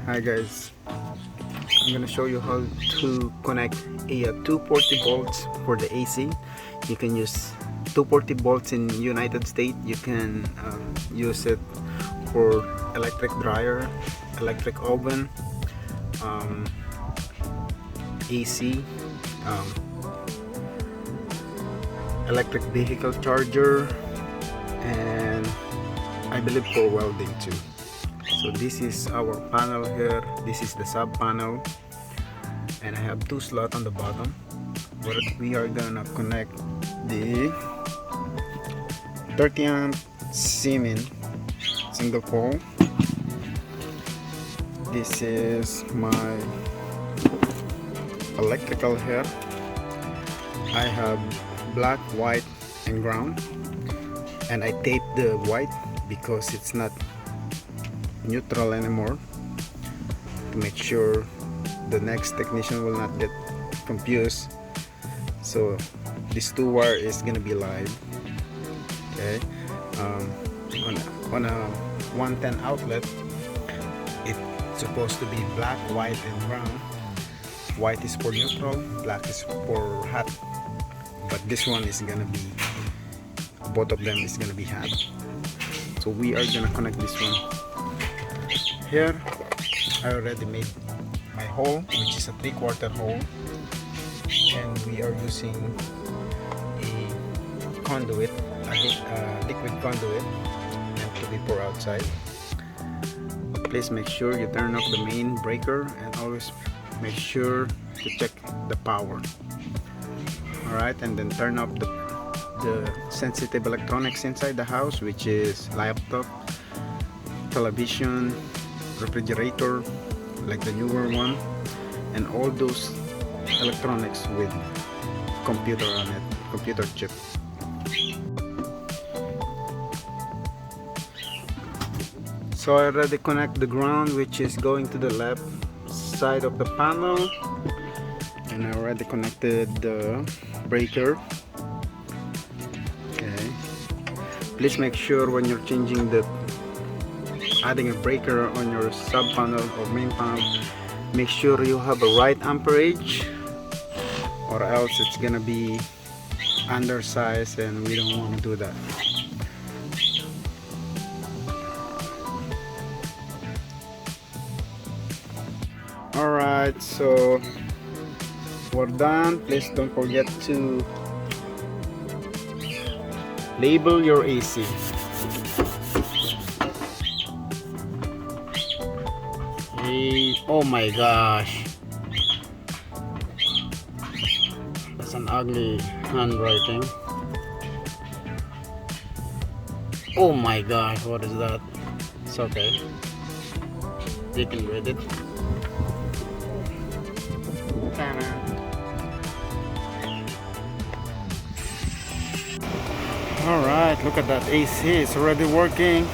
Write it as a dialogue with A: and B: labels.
A: Hi guys, I'm gonna show you how to connect a 240 volts for the AC. You can use 240 volts in United States. You can use it for electric dryer, electric oven, AC, um, electric vehicle charger, and I believe for welding too. So this is our panel here. This is the sub panel, and I have two slots on the bottom where we are gonna connect the 30 amp Siemens single pole. This is my electrical here. I have black, white, and ground, and I tape the white because it's not neutral anymore, to make sure the next technician will not get confused. So this two wire is gonna be live. Okay, on a 110 outlet, it's supposed to be black, white, and brown. White is for neutral, black is for hot, but this one is gonna be, both of them is gonna be hot. So we are gonna connect this one. Here I already made my hole, which is a 3/4 hole, and we are using a conduit, a liquid conduit, meant to be poured outside. Please make sure you turn off the main breaker, and always make sure to check the power. Alright, and then turn off the sensitive electronics inside the house, which is laptop, television, refrigerator like the newer one, and all those electronics with computer on it, computer chip. So I already connect the ground, which is going to the left side of the panel, and I already connected the breaker. Okay, please make sure when you're changing adding a breaker on your sub panel or main panel, make sure you have a right amperage, or else it's gonna be undersized, and we don't want to do that. Alright, so we're done. Please don't forget to label your AC. Oh my gosh, that's an ugly handwriting. Oh my gosh, what is that? It's okay, you can read it. Alright, look at that AC, it's already working.